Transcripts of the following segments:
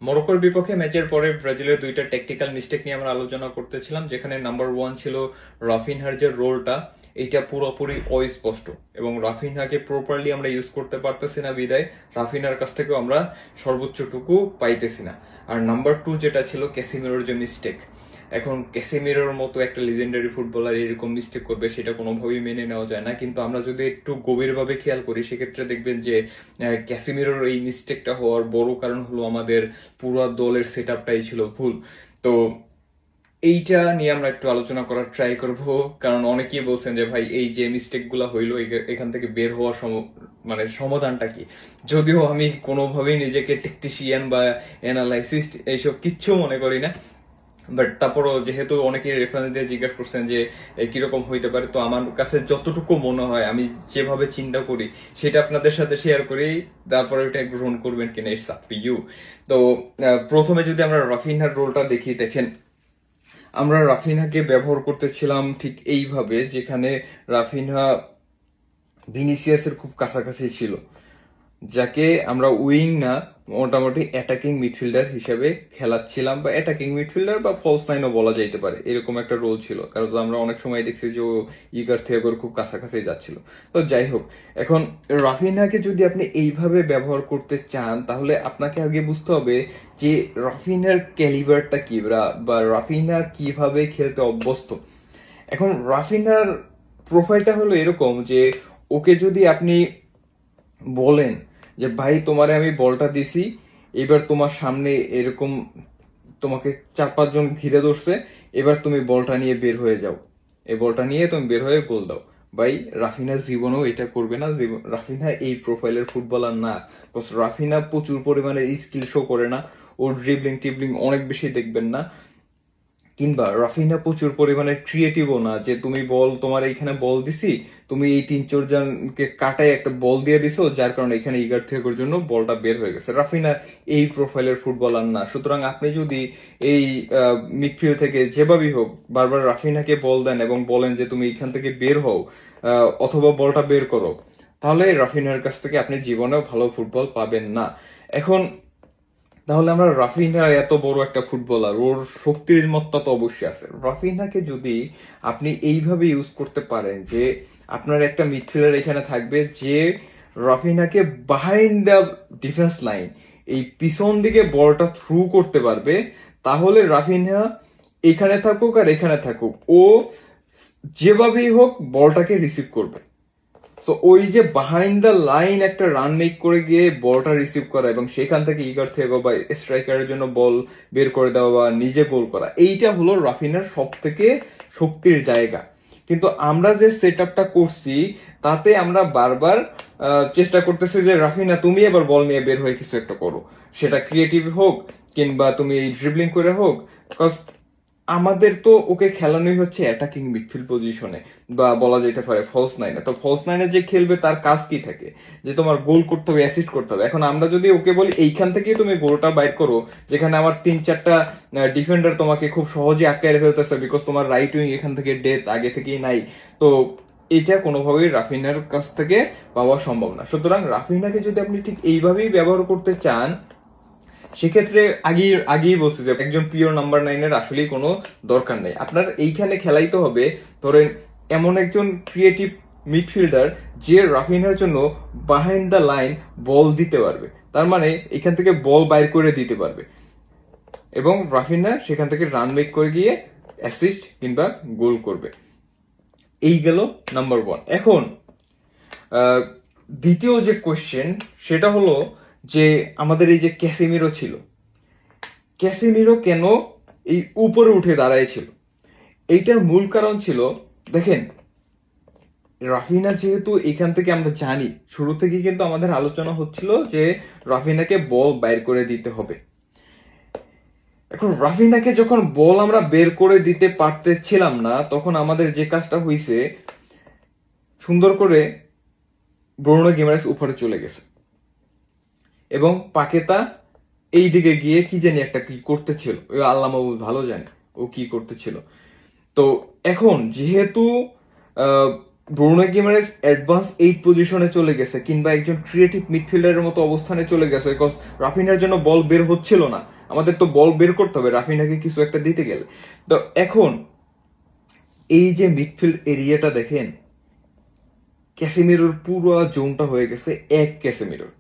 মরক্কোর বিপক্ষে ম্যাচের পরে ব্রাজিলের দুইটা টেকনিক্যাল মিস্টেক নিয়ে আমরা আলোচনা করতেছিলাম, যেখানে নাম্বার ওয়ান ছিল রাফিনহার যে রোলটা, এটা পুরোপুরি অস্পষ্ট এবং রাফিনহাকে প্রপারলি আমরা ইউজ করতে পারতেছি না বিদায় রাফিনহার কাছ থেকেও আমরা সর্বোচ্চটুকু পাইতেছি না। আর নাম্বার টু যেটা ছিল ক্যাসিমিরোর যে মিস্টেক, এখন ক্যাসিমিরোর মতো একটা লিজেন্ডারি ফুটবলার এরকম মিস্টেক করবে সেটা কোনোভাবেই মেনে নেওয়া যায় না। কিন্তু আমরা যদি একটু গভীরভাবে খেয়াল করি সেক্ষেত্রে দেখবেন যে ক্যাসিমিরোর এই মিস্টেকটা হওয়ার বড় কারণ হলো আমাদের পুরো দলের সেট আপটাই ছিল ভুল। তো এইটা নিয়ে আমরা একটু আলোচনা করার ট্রাই করব, কারণ অনেকেই বলছেন যে ভাই এই যে মিস্টেক গুলা হইলো এখান থেকে বের হওয়ার মানে সমাধানটা কি। যদিও আমি কোনোভাবেই নিজেকে টেকনিশিয়ান বা অ্যানালাইসিস্ট এইসব কিচ্ছু মনে করি না, বাট তারপরও যেহেতু অনেকে রেফারেন্স দিয়ে জিজ্ঞাসা করছেন যে কিরকম হইতে পারে, তো আমার কাছে যতটুকু মনে হয় আমি যেভাবে চিন্তা করি সেটা আপনাদের সাথে শেয়ার করি, তারপরে এটা গ্রহণ করবেন কিনা ইটস আপ টু ইউ। তো প্রথমে যদি আমরা রাফিনহার রোলটা দেখি, দেখেন আমরা রাফিনহাকে ব্যবহার করতেছিলাম ঠিক এইভাবে, যেখানে রাফিনহা ভিনিসিয়াসের খুব কাছাকাছি ছিল, যাকে আমরা উইং না মোটামুটি অ্যাটাকিং মিডফিল্ডার হিসেবে খেলাচ্ছিলাম, বা অ্যাটাকিং মিডফিল্ডার বা ফলস নাইনও বলা যাইতে পারে, এরকম একটা রোল ছিল। কারণ আমরা অনেক সময় দেখছি যে ও ইগার থিয়াগোর খুব কাছাকাছি যাচ্ছিল। তো যাই হোক, এখন রাফিনহাকে যদি আপনি এইভাবে ব্যবহার করতে চান তাহলে আপনাকে আগে বুঝতে হবে যে রাফিনহার ক্যালিবারটা কি, বা রাফিনহা কিভাবে খেলতে অভ্যস্ত। এখন রাফিনহার প্রোফাইলটা হলো এরকম যে ওকে যদি আপনি বলেন যে ভাই তোমারে আমি বলটা দিছি, এবার তোমার সামনে এরকম তোমাকে 4-5 জন ঘিরে ধরছে, এবার তুমি বলটা নিয়ে বের হয়ে যাও, এই বলটা নিয়ে তুমি বের হয়ে গোল দাও, ভাই রাফিনা জীবনেও এটা করবে না। রাফিনা এই প্রোফাইলের ফুটবলার না। রাফিনা প্রচুর পরিমাণে স্কিল শো করে না, ওর ড্রিবলিং টিবলিং অনেক বেশি দেখবেন না, কিংবা রাফিনা প্রচুর পরিমাণে ক্রিয়েটিভও না যে তুমি বল, তোমার এইখানে বল দিছি, তুমি এই 3-4 জনকে কাটায় একটা বল দিয়ে দিছো, যার কারণে এখানে ইগার থেকের জন্য বলটা বের হয়ে গেছে। রাফিনা এই প্রোফাইলের ফুটবলার না। সুতরাং আপনি যদি এই মিডফিল্ড থেকে যেভাবেই হোক বারবার রাফিনাকে বল দেন এবং বলেন যে তুমি এখান থেকে বের হও অথবা বলটা বের করো, তাহলে রাফিনার কাছ থেকে আপনি জীবনেও ভালো ফুটবল পাবেন না। এখন তাহলে আমরা রাফিনহা এত বড় একটা ফুটবলার, ওর শক্তির মত্তা তো অবশ্যই আছে। রাফিনহাকে যদি আপনি এইভাবে ইউজ করতে পারেন যে আপনার একটা মিডফিল্ডার এখানে থাকবে যে রাফিনহাকে বিহাইন্ড দ্য ডিফেন্স লাইন এই পিছন দিকে বলটা থ্রু করতে পারবে, তাহলে রাফিনহা এখানে থাকুক আর এখানে থাকুক, ও যেভাবেই হোক বলটাকে রিসিভ করবে। সো ওই যে বিহাইন্ড দ্য লাইন একটা রান মেক করে গিয়ে বলটা রিসিভ করা এবং সেখান থেকে ইগার থেকে বা স্ট্রাইকারের জন্য বল বের করে দেওয়া বা নিজে গোল করা, এইটা হলো রাফিনার সব থেকে শক্তির জায়গা। কিন্তু আমরা যে সেট আপটা করছি তাতে আমরা বারবার চেষ্টা করতেছি যে রাফিনা তুমি এবার বল নিয়ে বের হয়ে কিছু একটা করো, সেটা ক্রিয়েটিভ হোক কিংবা তুমি ড্রিবলিং করে হোক। আমাদের তো ওকে খেলানোই হচ্ছে অ্যাটাকিং মিডফিল্ড পজিশনে, বা বলা যেতে পারে ফলস নাইনে। তো ফলস নাইনে যে খেলবে তার কাজ কি থাকে, যে তোমার গোল করতে হবে, অ্যাসিস্ট করতে হবে। এখন আমরা যদি ওকে বলি এইখান থেকেই তুমি গোলটা বাইর করো, যেখানে আমার 3-4টা ডিফেন্ডার তোমাকে খুব সহজে আটকায় ফেলতেছে, বিকজ তোমার রাইট উইং এখান থেকে ডেথ আগে থেকেই নাই, তো এটা কোনোভাবেই রাফিনার কাছ থেকে পাওয়া সম্ভব না। সুতরাং রাফিনাকে যদি আপনি ঠিক এইভাবেই ব্যবহার করতে চান, সেক্ষেত্রে আগেই বলছি যে একজন পিওর নাম্বার 9-এর আসলেই কোনো দরকার নেই। আপনার এইখানে খেলাইতে হবে ধরেন এমন একজন ক্রিয়েটিভ মিডফিল্ডার যে রাফিনার জন্য বিহাইন্ড দ্য লাইন বল দিতে পারবে, তার মানে এখান থেকে বল বাইর করে দিতে পারবে এবং রাফিনা সেখান থেকে রান মেক করে গিয়ে অ্যাসিস্ট কিংবা গোল করবে। এই গেল নাম্বার ওয়ান। এখন দ্বিতীয় যে কোয়েশ্চেন সেটা হলো যে আমাদের এই যে ক্যাসিমিরো ছিল, ক্যাসিমিরো কেন এই উপরে উঠে দাঁড়াইছিল? এইটার মূল কারণ ছিল, দেখেন রাফিনা যেহেতু এখান থেকে আমরা জানি শুরু থেকে কিন্তু আমাদের আলোচনা হচ্ছিল যে রাফিনাকে বল বাইর করে দিতে হবে। এখন রাফিনাকে যখন বল আমরা বের করে দিতে পারতেছিলাম না, তখন আমাদের যে কাজটা হয়েছে, সুন্দর করে ব্রুনো গিমারেস উপরে চলে গেছে এবং পাকেতা এই দিকে গিয়ে কি জানি একটা কি করতেছিল, আল্লাহ মাহবুব ভালো জানে ও কি করতেছিল। তো এখন যেহেতু ব্রুনো গিমারেস অ্যাডভান্স 8 পজিশনে চলে গেছে কিংবা একজন ক্রিয়েটিভ মিডফিল্ডারের মতো অবস্থানে চলে গেছে, বিকজ রাফিনার জন্য বল বের হচ্ছিল না, আমাদের তো বল বের করতে হবে রাফিনাকে কিছু একটা দিতে গেলে। তো এখন এই যে মিডফিল্ড এরিয়াটা দেখেন, ক্যাসেমিরোর পুরো জোনটা হয়ে গেছে এক ক্যাসেমিরোর।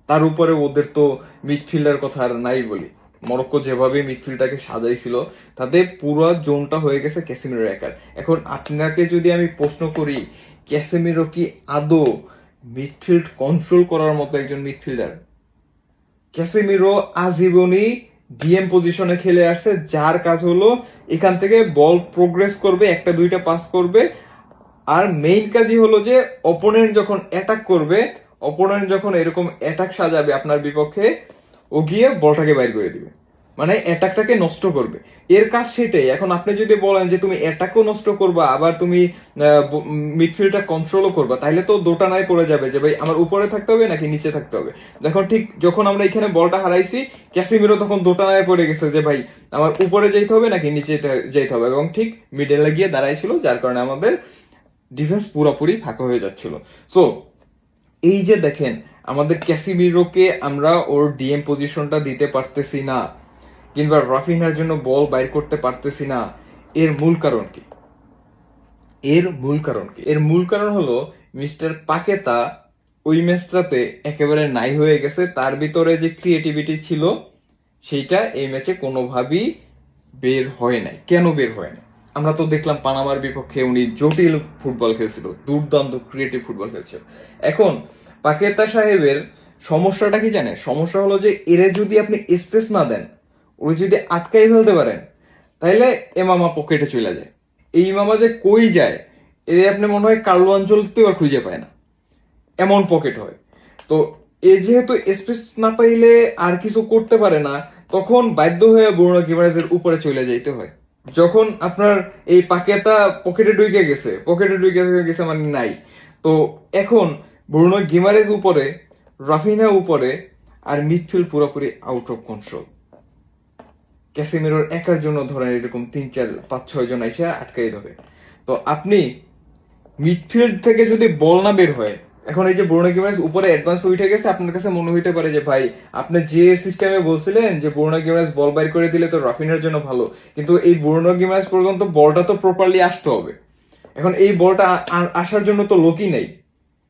তার উপরে ওদের তো মিডফিল্ডার কথা আর নাই বলি, মরক্কো যেভাবে মিডফিল্ডটাকে সাজাইছিল তাতে পুরো জোনটা হয়ে গেছে ক্যাসেমিরো একার। এখন আপনাকে যদি আমি প্রশ্ন করি, ক্যাসেমিরো কি আদৌ মিডফিল্ড কন্ট্রোল করার মতো একজন মিডফিল্ডার? ক্যাসেমিরো আজীবনই ডিএম পজিশনে খেলে আসছে, যার কাজ হলো এখান থেকে বল প্রোগ্রেস করবে, একটা দুইটা পাস করবে, আর মেইন কাজই হলো যে অপোনেন্ট যখন অ্যাটাক করবে, অপোনেন্ট যখন এরকম অ্যাটাক সাজাবে আপনার বিপক্ষে, ও গিয়ে বলটাকে বাইর করে দিবে, মানে অ্যাটাকটাকে নষ্ট করবে। এর কাজ সেটাই। এখন আপনি যদি বলেন যে তুমি অ্যাটাকও নষ্ট করবা আবার তুমি মিডফিল্ডটা কন্ট্রোলও করবা, তাহলে তো দোটানায় পড়ে যাবে যে ভাই আমার উপরে থাকতে হবে নাকি নিচে থাকতে হবে। দেখুন ঠিক যখন আমরা এখানে বলটা হারাইছি, ক্যাসিমিরো তখন দোটানায় পড়ে গেছে যে ভাই আমার উপরে যেতে হবে নাকি নিচে যেতে হবে, এবং ঠিক মিডলে গিয়ে দাঁড়াইছিল, যার কারণে আমাদের ডিফেন্স পুরোপুরি ফাঁকা হয়ে যাচ্ছিল। সো এই যে দেখেন আমাদের ক্যাসিমিরোকে আমরা ওর ডিএম পজিশনটা দিতে পারতেছি না, কিংবা রাফিনার জন্য বল বাইর করতে পারতেছি না, এর মূল কারণ কি? এর মূল কারণ হলো মিস্টার পাকেতা ওই ম্যাচটাতে একেবারে নাই হয়ে গেছে। তার ভিতরে যে ক্রিয়েটিভিটি ছিল সেইটা এই ম্যাচে কোনোভাবেই বের হয় নাই। কেন বের হয় নাই? আমরা তো দেখলাম পানামার বিপক্ষে উনি জটিল ফুটবল খেলছিল, দুর্দান্ত ক্রিয়েটিভ ফুটবল খেলছিল। এখন পাকেতা সাহেবের সমস্যাটা কি জানে? সমস্যা হলো যে এরে যদি আপনি স্পেস না দেন, ওই যদি আটকাই ফেলতে পারেন, তাইলে এমামা পকেটে চলে যায়। এই মামা যে কই যায় এ আপনি মনে হয় কার্লো অঞ্চলতেও আর খুঁজে পায় না, এমন পকেট হয়। তো এ যেহেতু স্পেস না পাইলে আর কিছু করতে পারে না, তখন বাধ্য হয়ে ব্রুনো গিমারেজের উপরে চলে যাইতে হয়। যখন আপনার এই পাকেতা পকেটে ঢুকে গেছে মানে নাই, তো এখন ব্রুনো গিমারেজ উপরে, রাফিনা উপরে, আর মিডফিল্ড পুরোপুরি আউট অফ কন্ট্রোল। ক্যাসিমিরোর একার জন্য ধরেন এরকম 3-4-5-6 জন এসে আটকাই ধরে। তো আপনি মিডফিল্ড থেকে যদি বল না বের হয়, এখন এই যে ব্রুনো গিমারেজ উপরে অ্যাডভান্স উঠে গেছে, আপনার কাছে মনে হইতে পারে যে ভাই আপনি যে সিস্টেমে বলছিলেন যে ব্রুনো গিমারেজ বল বাইর করে দিলে তো রাফিনার জন্য ভালো, কিন্তু এই ব্রুনো গিমারেজ পর্যন্ত বলটা তো প্রপারলি আসতে হবে। এখন এই বলটা আসার জন্য তো লোকই নেই,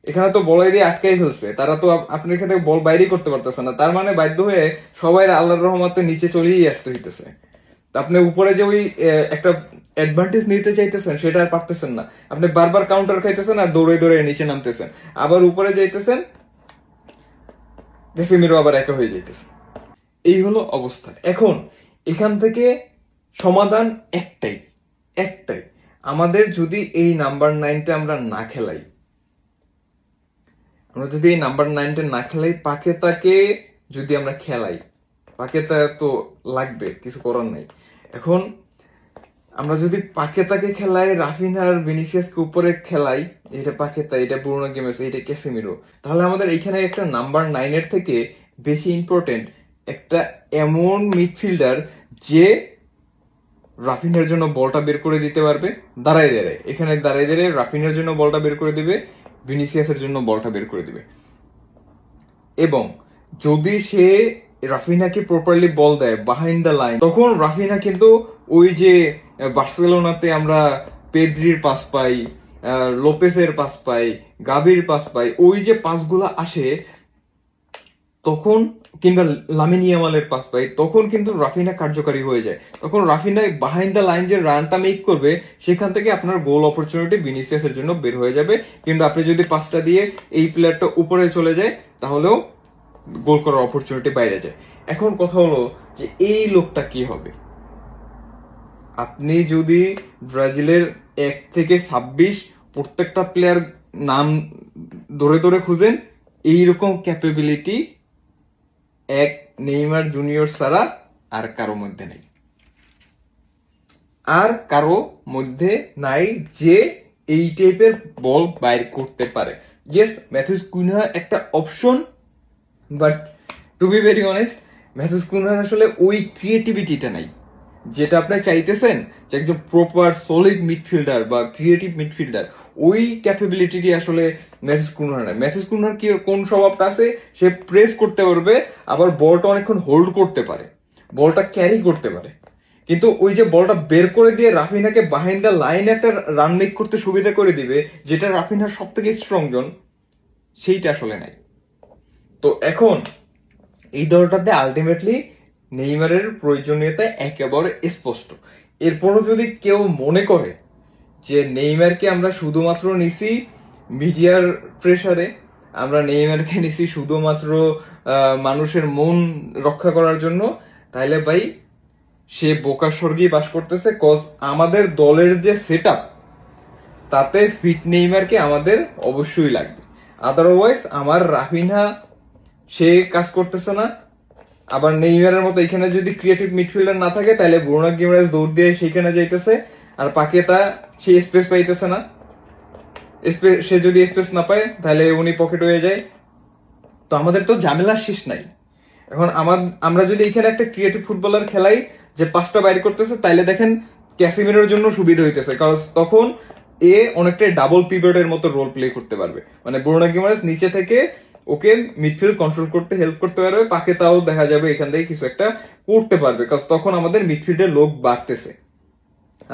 এখানে তো বলাই দিয়ে আটকাই ফেলছে, তারা তো আপনার এখান থেকে বল বাইরে করতে পারতেছে না। তার মানে বাধ্য হয়ে সবাই আল্লাহর রহমতে নিচে চলেই আসতে হইতেছে। আপনি উপরে যে ওই একটা অ্যাডভান্টেজ নিতে চাইতেছেন সেটা আর পারতেছেন না, আপনি বারবার কাউন্টার খাইতেছেন আর দৌড়ে দৌড়ে নিচে নামতেছেন, আবার উপরে যাইতেছেন, ক্যাসেমিরো আবার একা হয়ে যাইতেছে। এই হলো অবস্থা। এখন এখান থেকে সমাধান একটাই, আমাদের যদি এই নাম্বার 9টা আমরা না খেলাই, পাকেতাকে যদি আমরা খেলাই, পাকেতা তো লাগবে, কিছু করার নাই। এখন আমরা যদি পাকেতাকে খেলাই, রাফিনহার ভিনিসিয়াসকে উপরে খেলাই, এটা পাকেতা, এটা ব্রুনো গিমেরেজ, এটা ক্যাসেমিরো, তাহলে আমাদের এইখানে একটা নাম্বার 9-এর থেকে বেশি ইম্পর্টেন্ট একটা এমন মিডফিল্ডার যে রাফিনহার জন্য বলটা বের করে দিতে পারবে দাঁড়ায় রাফিনহার জন্য বলটা বের করে দিবে, ভিনিসিয়াসের জন্য বলটা বের করে দিবে। এবং যদি সে রাফিনাকে প্রপারলি বল দেয় বিহাইন্ড দ্য লাইন, তখন রাফিনা কিন্তু ওই যে বার্সেলোনাতে আমরা পেদ্রির পাস পাই, লোপেসের পাস পাই, গাভির পাস পাই, ওই যে পাসগুলো আসে তখন, কিংবা লামিন ইয়ামালের পাস পাই, তখন কিন্তু রাফিনা কার্যকারী হয়ে যায়। তখন রাফিনা বিহাইন্ড দ্য লাইন যে রানটা মেক করবে, সেখান থেকে আপনার গোল অপরচুনিটি ভিনিসিয়াসের জন্য বের হয়ে যাবে। কিন্তু আপনি যদি পাসটা দিয়ে এই প্লেয়ারটা উপরে চলে যায়, তাহলেও গোল করার অপরচুনিটি বাইরে যায়। এখন কথা হলো যে এই লোকটা কি হবে? আপনি যদি ব্রাজিলের 1 থেকে 26 প্রত্যেকটা প্লেয়ার নাম ধরে ধরে খুঁজেন, এইরকম ক্যাপাবিলিটি এক নেইমার জুনিয়র ছাড়া আর কারো মধ্যে নাই, যে এই টাইপের বল বাইর করতে পারে। ইয়েস, ম্যাথিউস কুনহা একটা option, but to be very honest, Matheus কুনহার আসলে ওই ক্রিয়েটিভিটিটা নাই যেটা আপনি চাইতেছেন, যে একজন প্রপার সলিড মিডফিল্ডার বা ক্রিয়েটিভ মিডফিল্ডার, ওই ক্যাপাবিলিটি আসলে ম্যাথিউস কুনহার নাই। ম্যাথিউস কুনহার কোন স্বভাবটা আছে, সে প্রেস করতে পারবে, আবার বলটা অনেকক্ষণ হোল্ড করতে পারে, বলটা ক্যারি করতে পারে, কিন্তু ওই যে বলটা বের করে দিয়ে রাফিনাকে বাহিন্দ দ্য লাইন একটা রান মেক করতে সুবিধা করে দিবে, যেটা রাফিনার সব থেকে স্ট্রং জোন, সেইটা আসলে নাই। তো এখন এই দলটাতে আলটিমেটলি নেইমারের প্রয়োজনীয়তা একেবারে স্পষ্ট। এরপরও যদি কেউ মনে করে যে নেইমারকে আমরা শুধুমাত্র নিছি মিডিয়ার প্রেসারে, আমরা নেইমারকে নিছি শুধুমাত্র মানুষের মন রক্ষা করার জন্য, তাহলে ভাই সে বোকার স্বর্গেই বাস করতেছে। কজ আমাদের দলের যে সেট তাতে ফিট নেইমারকে আমাদের অবশ্যই লাগবে। আদারওয়াইজ আমার রাফিনহা সে কাজ করতেছে না। আবার নেইমারের মতো এখানে যদি ক্রিয়েটিভ মিডফিল্ডার না থাকে, তাহলে ব্রুনো গিমারেস দৌড় দিয়ে সেখানে যাইতেছে, আর পাকেতা সে স্পেস পাইতেছে না। সে যদি স্পেস না পায় তাহলে উনি পকেট হয়ে যায়। তো আমাদের তো ঝামেলার শেষ নাই। এখন আমরা যদি এখানে একটা ক্রিয়েটিভ ফুটবলার খেলাই যে পাঁচটা বাইর করতেছে, তাইলে দেখেন ক্যাসিমিরোর জন্য সুবিধা হইতেছে, কারণ তখন এ অনেকটাই ডাবল পিভটের মতো রোল প্লে করতে পারবে। মানে ব্রুনো গিমারেস নিচে থেকে ওকে মিডফিল্ড কন্ট্রোল করতে হেল্প করতে পারবে, পাকে তাও দেখা যাবে এখান থেকে কিছু একটা করতে পারবে, কারণ তখন আমাদের মিডফিল্ডের লোক বাড়তেছে।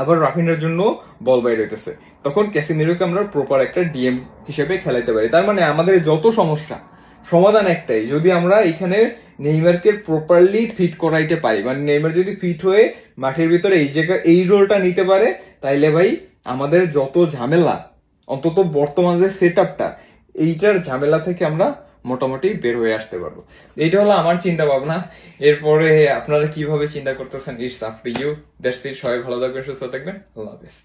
আবার রাফিনের জন্য বল বাইর হইতেছে, তখন ক্যাসিমিরোকে আমরা প্রপার একটা ডিএম হিসেবে খেলাইতে পারি। তার মানে আমাদের যত সমস্যা সমাধান একটাই, যদি আমরা এখানে নেইমারকে প্রপারলি ফিট করাইতে পারি, মানে নেইমার যদি ফিট হয়ে মাঠের ভিতরে এই জায়গা এই রোলটা নিতে পারে, তাইলে ভাই আমাদের যত ঝামেলা, অন্তত বর্তমান যে সেট আপটা, এইটার ঝামেলা থেকে আমরা মোটামুটি বের হয়ে আসতে পারবো। এইটা হলো আমার চিন্তা ভাবনা। এরপরে আপনারা কিভাবে চিন্তা করতেছেন, it's up to you. That's it. সবাই ভালো থাকবেন, সুস্থ থাকবেন। আল্লাহ হাফেজ।